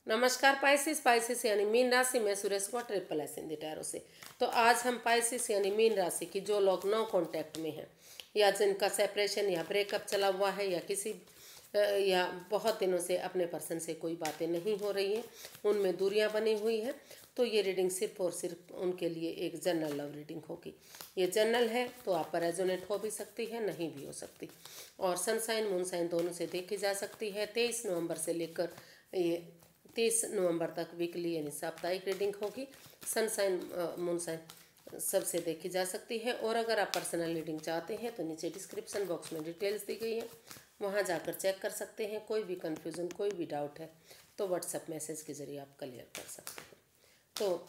नमस्कार पाइसिस यानी मीन राशि में सुरेश को ट्रिपल एस हिंदी टैरो से। तो आज हम पाइसिस यानी मीन राशि की जो लोग नो कांटेक्ट में हैं या जिनका सेपरेशन या ब्रेकअप चला हुआ है या किसी या बहुत दिनों से अपने पर्सन से कोई बातें नहीं हो रही हैं, उनमें दूरियां बनी हुई हैं, तो ये रीडिंग सिर्फ और सिर्फ उनके लिए एक जनरल लव रीडिंग होगी। ये जनरल है तो आप पर रेजोनेट हो भी सकती है, नहीं भी हो सकती, और सनसाइन मूनसाइन दोनों से देखी जा सकती है। 23 नवंबर से लेकर ये 30 नवंबर तक वीकली यानी साप्ताहिक रीडिंग होगी। सनसाइन मूनसाइन सबसे देखी जा सकती है। और अगर आप पर्सनल रीडिंग चाहते हैं तो नीचे डिस्क्रिप्शन बॉक्स में डिटेल्स दी गई है, वहां जाकर चेक कर सकते हैं। कोई भी कन्फ्यूज़न कोई भी डाउट है तो व्हाट्सएप मैसेज के ज़रिए आप क्लियर कर सकते हैं। तो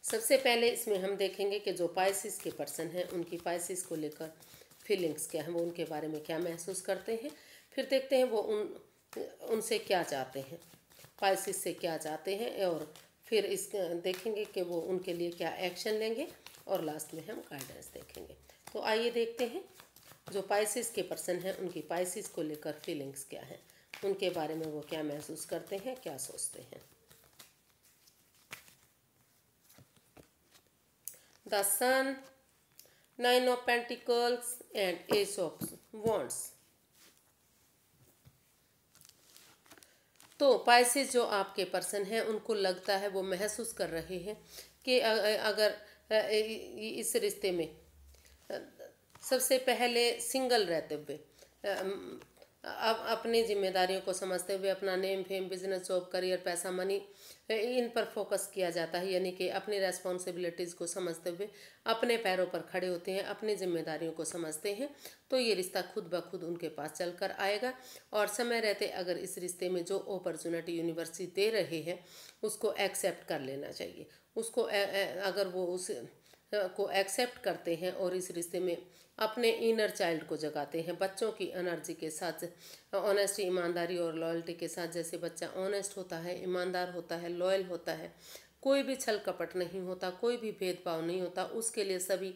सबसे पहले इसमें हम देखेंगे कि जो पाइसिस के पर्सन हैं उनकी पाइसिस को लेकर फीलिंग्स क्या हैं, वो उनके बारे में क्या महसूस करते हैं। फिर देखते हैं वो उनसे क्या चाहते हैं, पाइसिस से क्या चाहते हैं, और फिर इस देखेंगे कि वो उनके लिए क्या एक्शन लेंगे, और लास्ट में हम गाइडेंस देखेंगे। तो आइए देखते हैं जो पाइसिस के पर्सन हैं उनकी पाइसिस को लेकर फीलिंग्स क्या हैं, उनके बारे में वो क्या महसूस करते हैं, क्या सोचते हैं। The sun, 9 of pentacles and ace of wands. तो पाइसिस जो आपके पर्सन हैं उनको लगता है, वो महसूस कर रहे हैं कि अगर इस रिश्ते में सबसे पहले सिंगल रहते हुए अब अपनी जिम्मेदारियों को समझते हुए अपना name fame business job career पैसा मनी इन पर फोकस किया जाता है, यानी कि अपनी रेस्पॉन्सिबिलिटीज़ को समझते हुए अपने पैरों पर खड़े होते हैं, अपनी जिम्मेदारियों को समझते हैं, तो ये रिश्ता खुद ब खुद उनके पास चल कर आएगा। और समय रहते अगर इस रिश्ते में जो अपॉर्चुनिटी यूनिवर्सिटी दे रहे हैं उसको एक्सेप्ट कर लेना चाहिए। उसको अगर वो उस को एक्सेप्ट करते हैं और इस रिश्ते में अपने इनर चाइल्ड को जगाते हैं, बच्चों की एनर्जी के साथ, ऑनेस्टी ईमानदारी और लॉयल्टी के साथ। जैसे बच्चा ऑनेस्ट होता है, ईमानदार होता है, लॉयल होता है, कोई भी छल कपट नहीं होता, कोई भी भेदभाव नहीं होता, उसके लिए सभी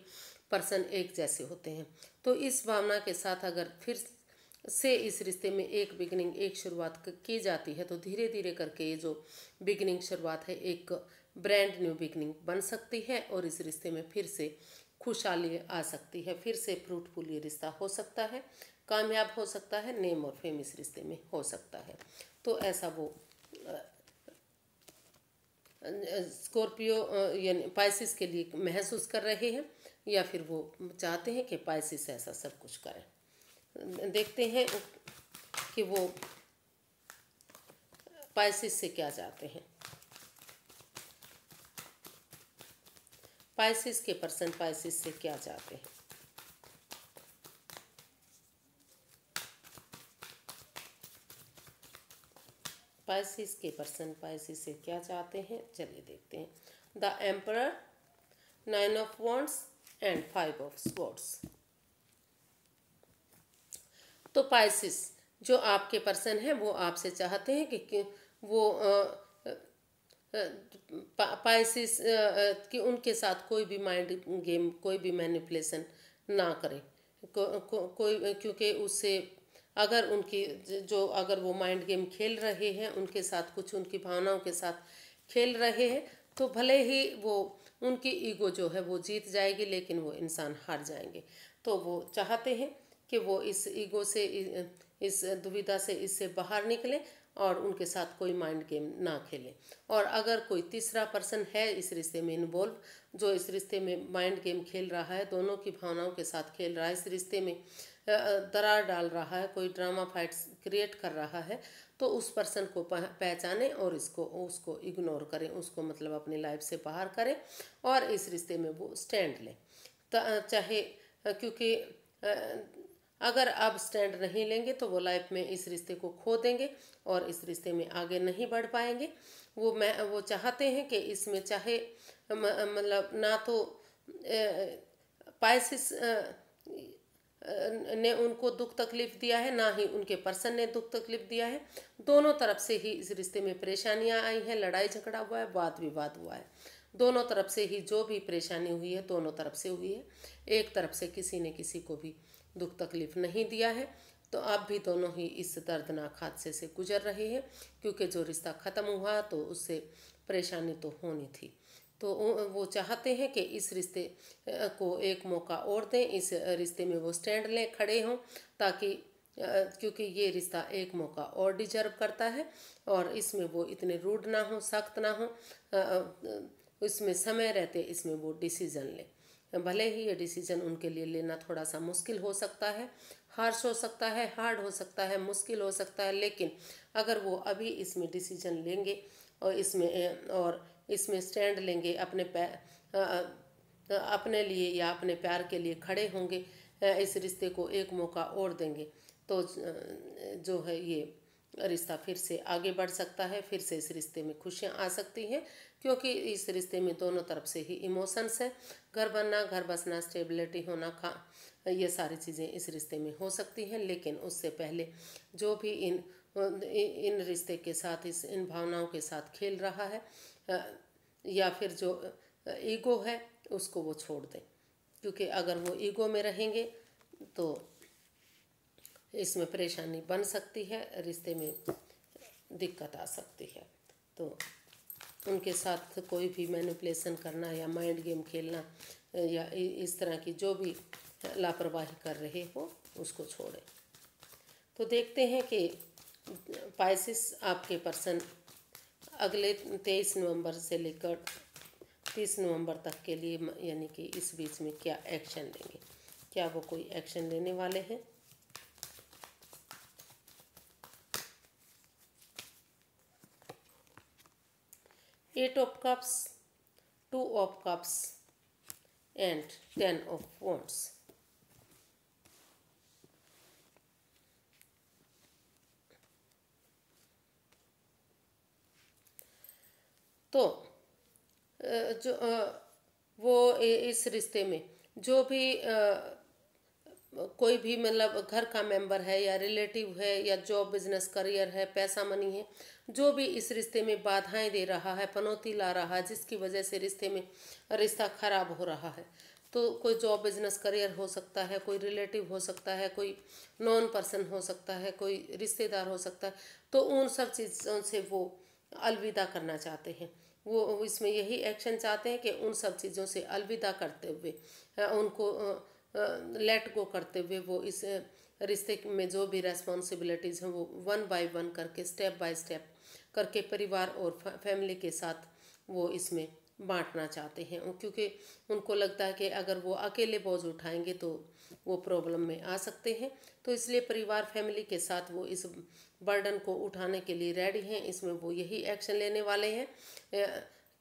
पर्सन एक जैसे होते हैं। तो इस भावना के साथ अगर फिर से इस रिश्ते में एक बिगिनिंग, एक शुरुआत की जाती है, तो धीरे धीरे करके ये जो बिगिनिंग शुरुआत है एक ब्रांड न्यू बिगनिंग बन सकती है, और इस रिश्ते में फिर से खुशहाली आ सकती है, फिर से फ्रूटफुल ये रिश्ता हो सकता है, कामयाब हो सकता है, नेम और फेम इस रिश्ते में हो सकता है। तो ऐसा वो स्कॉर्पियो यानी पाइसिस के लिए महसूस कर रहे हैं, या फिर वो चाहते हैं कि पाइसिस ऐसा सब कुछ करें। देखते हैं कि वो पाइसिस से क्या चाहते हैं। पाइसिस के पर्सन पाइसिस से क्या चाहते हैं। पाइसिस के पर्सन पाइसिस से क्या चाहते हैं, चलिए देखते हैं। The emperor, 9 of wands and 5 of swords. तो पाइसिस जो आपके पर्सन है वो आपसे चाहते हैं कि वो पाइसिस कि उनके साथ कोई भी माइंड गेम, कोई भी मैनिपुलेशन ना करें, कोई, क्योंकि उससे अगर उनकी जो अगर वो माइंड गेम खेल रहे हैं, उनके साथ कुछ उनकी भावनाओं के साथ खेल रहे हैं, तो भले ही वो उनकी ईगो जो है वो जीत जाएगी, लेकिन वो इंसान हार जाएंगे। तो वो चाहते हैं कि वो इस ईगो से, इस दुविधा से, इससे बाहर निकलें और उनके साथ कोई माइंड गेम ना खेलें। और अगर कोई तीसरा पर्सन है इस रिश्ते में इन्वॉल्व, जो इस रिश्ते में माइंड गेम खेल रहा है, दोनों की भावनाओं के साथ खेल रहा है, इस रिश्ते में दरार डाल रहा है, कोई ड्रामा फाइट्स क्रिएट कर रहा है, तो उस पर्सन को पहचाने और उसको इग्नोर करें, उसको मतलब अपनी लाइफ से बाहर करें, और इस रिश्ते में वो स्टैंड लें। चाहे क्योंकि अगर आप स्टैंड नहीं लेंगे तो वो लाइफ में इस रिश्ते को खो देंगे और इस रिश्ते में आगे नहीं बढ़ पाएंगे। वो चाहते हैं कि इसमें चाहे मतलब ना तो पाइसिस ने उनको दुख तकलीफ दिया है, ना ही उनके पर्सन ने दुख तकलीफ दिया है। दोनों तरफ से ही इस रिश्ते में परेशानियां आई हैं, लड़ाई झगड़ा हुआ है, वाद विवाद हुआ है। दोनों तरफ से ही जो भी परेशानी हुई है दोनों तरफ से हुई है, एक तरफ से किसी ने किसी को भी दुख तकलीफ नहीं दिया है। तो आप भी दोनों ही इस दर्दनाक हादसे से गुजर रहे हैं, क्योंकि जो रिश्ता ख़त्म हुआ तो उससे परेशानी तो होनी थी। तो वो चाहते हैं कि इस रिश्ते को एक मौका और दें, इस रिश्ते में वो स्टैंड लें, खड़े हों, ताकि क्योंकि ये रिश्ता एक मौका और डिजर्व करता है, और इसमें वो इतने रूड ना हो, सख्त ना हो, इसमें समय रहते इसमें वो डिसीज़न लें। भले ही ये डिसीज़न उनके लिए लेना थोड़ा सा मुश्किल हो सकता है, हार्श हो सकता है, हार्ड हो सकता है, मुश्किल हो सकता है, लेकिन अगर वो अभी इसमें डिसीज़न लेंगे और इसमें स्टैंड लेंगे, अपने लिए या अपने प्यार के लिए खड़े होंगे, इस रिश्ते को एक मौका और देंगे, तो जो है ये रिश्ता फिर से आगे बढ़ सकता है, फिर से इस रिश्ते में खुशियाँ आ सकती हैं, क्योंकि इस रिश्ते में दोनों तरफ से ही इमोशंस है। घर बनना, घर बसना, स्टेबिलिटी होना, ये सारी चीज़ें इस रिश्ते में हो सकती हैं, लेकिन उससे पहले जो भी इन रिश्ते के साथ, इन भावनाओं के साथ खेल रहा है, या फिर जो ईगो है, उसको वो छोड़ दें, क्योंकि अगर वो ईगो में रहेंगे तो इसमें परेशानी बन सकती है, रिश्ते में दिक्कत आ सकती है। तो उनके साथ कोई भी मैनिपुलेशन करना या माइंड गेम खेलना या इस तरह की जो भी लापरवाही कर रहे हो, उसको छोड़ें। तो देखते हैं कि पाइसेस आपके पर्सन अगले 23 नवंबर से लेकर 30 नवंबर तक के लिए, यानी कि इस बीच में क्या एक्शन लेंगे, क्या वो कोई एक्शन लेने वाले हैं। Eight of cups, 2 of cups and 10 of wands. तो जो वो इस रिश्ते में जो भी कोई भी मतलब घर का मेंबर है या रिलेटिव है या जॉब, बिजनेस, करियर है, पैसा, मनी है, जो भी इस रिश्ते में बाधाएं दे रहा है, पनौती ला रहा है, जिसकी वजह से रिश्ता खराब हो रहा है, तो कोई जॉब, बिजनेस, करियर हो सकता है, कोई रिलेटिव हो सकता है, कोई नॉन पर्सन हो सकता है, कोई रिश्तेदार हो सकता है, तो उन सब चीज़ों से वो अलविदा करना चाहते हैं। वो इसमें यही एक्शन चाहते हैं कि उन सब चीज़ों से अलविदा करते हुए, उनको लेट गो करते हुए, वो इस रिश्ते में जो भी रेस्पॉन्सिबिलिटीज़ हैं वो वन बाय वन करके, स्टेप बाय स्टेप करके परिवार और फैमिली के साथ वो इसमें बांटना चाहते हैं, क्योंकि उनको लगता है कि अगर वो अकेले बोझ उठाएंगे तो वो प्रॉब्लम में आ सकते हैं। तो इसलिए परिवार, फैमिली के साथ वो इस बर्डन को उठाने के लिए रेडी हैं। इसमें वो यही एक्शन लेने वाले हैं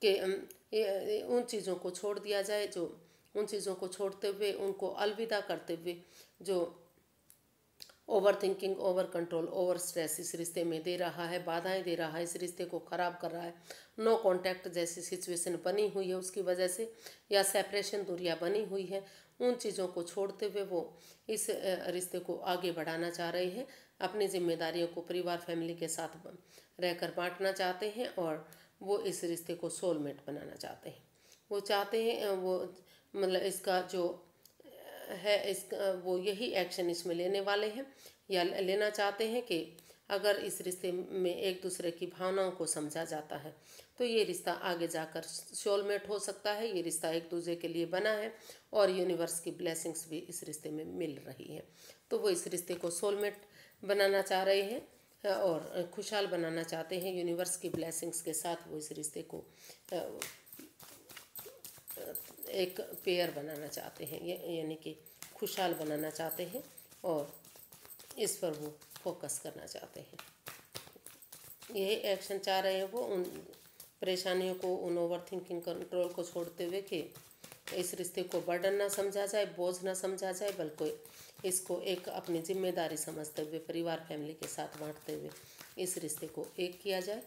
कि उन चीज़ों को छोड़ दिया जाए, जो उन चीज़ों को छोड़ते हुए, उनको अलविदा करते हुए, जो over thinking, over control, over stress इस रिश्ते में दे रहा है, बाधाएं दे रहा है, इस रिश्ते को ख़राब कर रहा है, नो कांटेक्ट जैसी सिचुएशन बनी हुई है उसकी वजह से, या सेपरेशन, दूरियां बनी हुई है, उन चीज़ों को छोड़ते हुए वो इस रिश्ते को आगे बढ़ाना चाह रहे हैं। अपनी जिम्मेदारियों को परिवार, फैमिली के साथ रहकर बांटना चाहते हैं, और वो इस रिश्ते को सोलमेट बनाना चाहते हैं। वो चाहते हैं वो मतलब इसका जो है, इसका वो यही एक्शन इसमें लेने वाले हैं, या लेना चाहते हैं कि अगर इस रिश्ते में एक दूसरे की भावनाओं को समझा जाता है तो ये रिश्ता आगे जाकर सोलमेट हो सकता है। ये रिश्ता एक दूसरे के लिए बना है, और यूनिवर्स की ब्लेसिंग्स भी इस रिश्ते में मिल रही है। तो वो इस रिश्ते को सोलमेट बनाना चाह रहे हैं और खुशहाल बनाना चाहते हैं। यूनिवर्स की ब्लेसिंग्स के साथ वो इस रिश्ते को एक पेयर बनाना चाहते हैं, यानी कि खुशहाल बनाना चाहते हैं, और इस पर वो फोकस करना चाहते हैं। यही एक्शन चाह रहे हैं वो, उन परेशानियों को, उन ओवर थिंकिंग, कंट्रोल को छोड़ते हुए कि इस रिश्ते को बर्डन ना समझा जाए, बोझ ना समझा जाए, बल्कि इसको एक अपनी जिम्मेदारी समझते हुए, परिवार, फैमिली के साथ बांटते हुए इस रिश्ते को एक किया जाए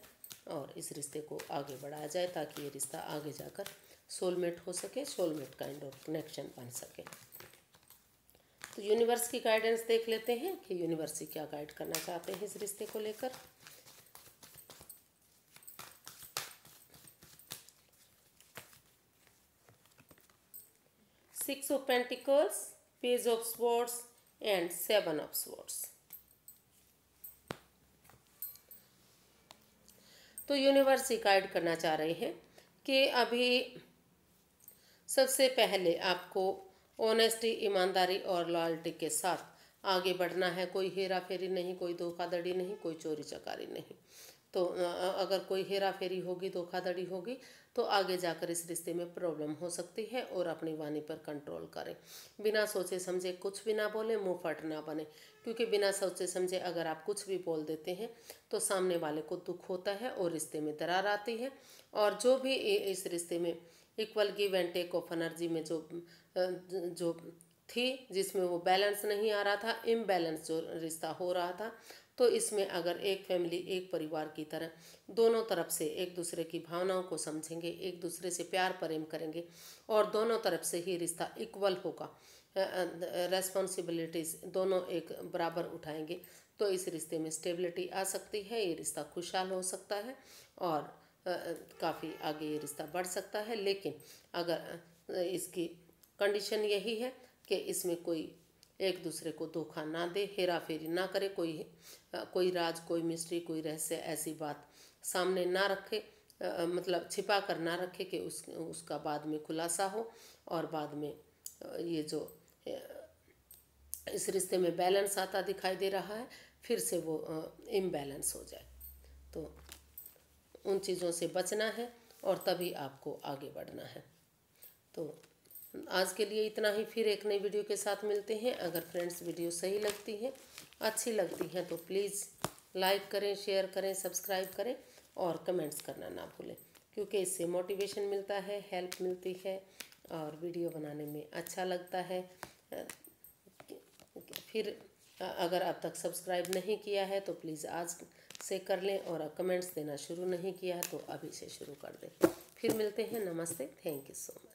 और इस रिश्ते को आगे बढ़ाया जाए, ताकि ये रिश्ता आगे जाकर सोलमेट हो सके, सोलमेट काइंड ऑफ कनेक्शन बन सके। तो यूनिवर्स की गाइडेंस देख लेते हैं कि यूनिवर्स ही क्या गाइड करना चाहते हैं इस रिश्ते को लेकर। Six of pentacles, page of swords and 7 of swords. तो यूनिवर्स ही गाइड करना चाह रहे हैं कि अभी सबसे पहले आपको ऑनेस्टी, ईमानदारी और लॉयल्टी के साथ आगे बढ़ना है। कोई हेरा फेरी नहीं, कोई धोखाधड़ी नहीं, कोई चोरी चकारी नहीं। तो अगर कोई हेरा फेरी होगी, धोखाधड़ी होगी, तो आगे जाकर इस रिश्ते में प्रॉब्लम हो सकती है। और अपनी वाणी पर कंट्रोल करें, बिना सोचे समझे कुछ भी ना बोले, मुंह फट ना बने, क्योंकि बिना सोचे समझे अगर आप कुछ भी बोल देते हैं तो सामने वाले को दुख होता है और रिश्ते में दरार आती है। और जो भी इस रिश्ते में equal give and take of energy में जो थी, जिसमें वो बैलेंस नहीं आ रहा था, इम्बैलेंस जो रिश्ता हो रहा था, तो इसमें अगर एक फैमिली, एक परिवार की तरह दोनों तरफ से एक दूसरे की भावनाओं को समझेंगे, एक दूसरे से प्यार प्रेम करेंगे और दोनों तरफ से ही रिश्ता इक्वल होगा, रेस्पॉन्सिबिलिटीज़ दोनों एक बराबर उठाएंगे, तो इस रिश्ते में स्टेबिलिटी आ सकती है, ये रिश्ता खुशहाल हो सकता है और काफ़ी आगे ये रिश्ता बढ़ सकता है। लेकिन अगर इसकी कंडीशन यही है कि इसमें कोई एक दूसरे को धोखा ना दे, हेरा फेरी ना करे, कोई राज, कोई मिस्ट्री, कोई रहस्य, ऐसी बात सामने ना रखे, मतलब छिपा कर ना रखे कि उसका बाद में खुलासा हो और बाद में ये जो इस रिश्ते में बैलेंस आता दिखाई दे रहा है, फिर से वो इम्बैलेंस हो जाए। तो उन चीज़ों से बचना है और तभी आपको आगे बढ़ना है। तो आज के लिए इतना ही, फिर एक नई वीडियो के साथ मिलते हैं। अगर फ्रेंड्स वीडियो सही लगती है, अच्छी लगती है, तो प्लीज़ लाइक करें, शेयर करें, सब्सक्राइब करें और कमेंट्स करना ना भूलें, क्योंकि इससे मोटिवेशन मिलता है, हेल्प मिलती है और वीडियो बनाने में अच्छा लगता है। फिर अगर अब तक सब्सक्राइब नहीं किया है तो प्लीज़ आज से कर लें और कमेंट्स देना शुरू नहीं किया है तो अभी से शुरू कर दें। फिर मिलते हैं। नमस्ते, थैंक यू सो मच।